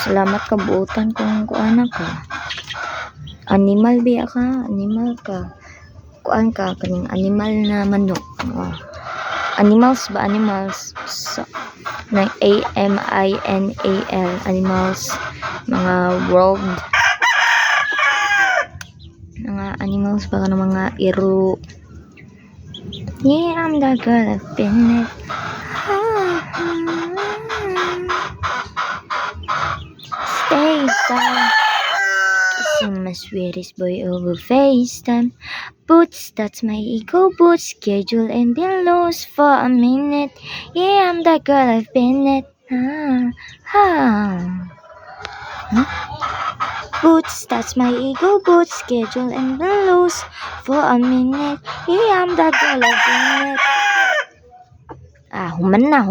Salamat ka buutan kung kuana ka. Animal biya ka, animal ka. Kuan ka kaning animal na manok. Oh. Animals ba animals? So, na AMINAL animals, mga world, mga animals ba ka mga iro. Yeah, I'm the girl I've been it. Stay down. Kissing my sweetest boy over FaceTime. Boots, that's my ego boots. Schedule and been lost for a minute. Yeah, I'm the girl I've been it. Boots, that's my ego boots. Schedule and been lost for a minute. Yeah, I'm the girl I've been it. Human na.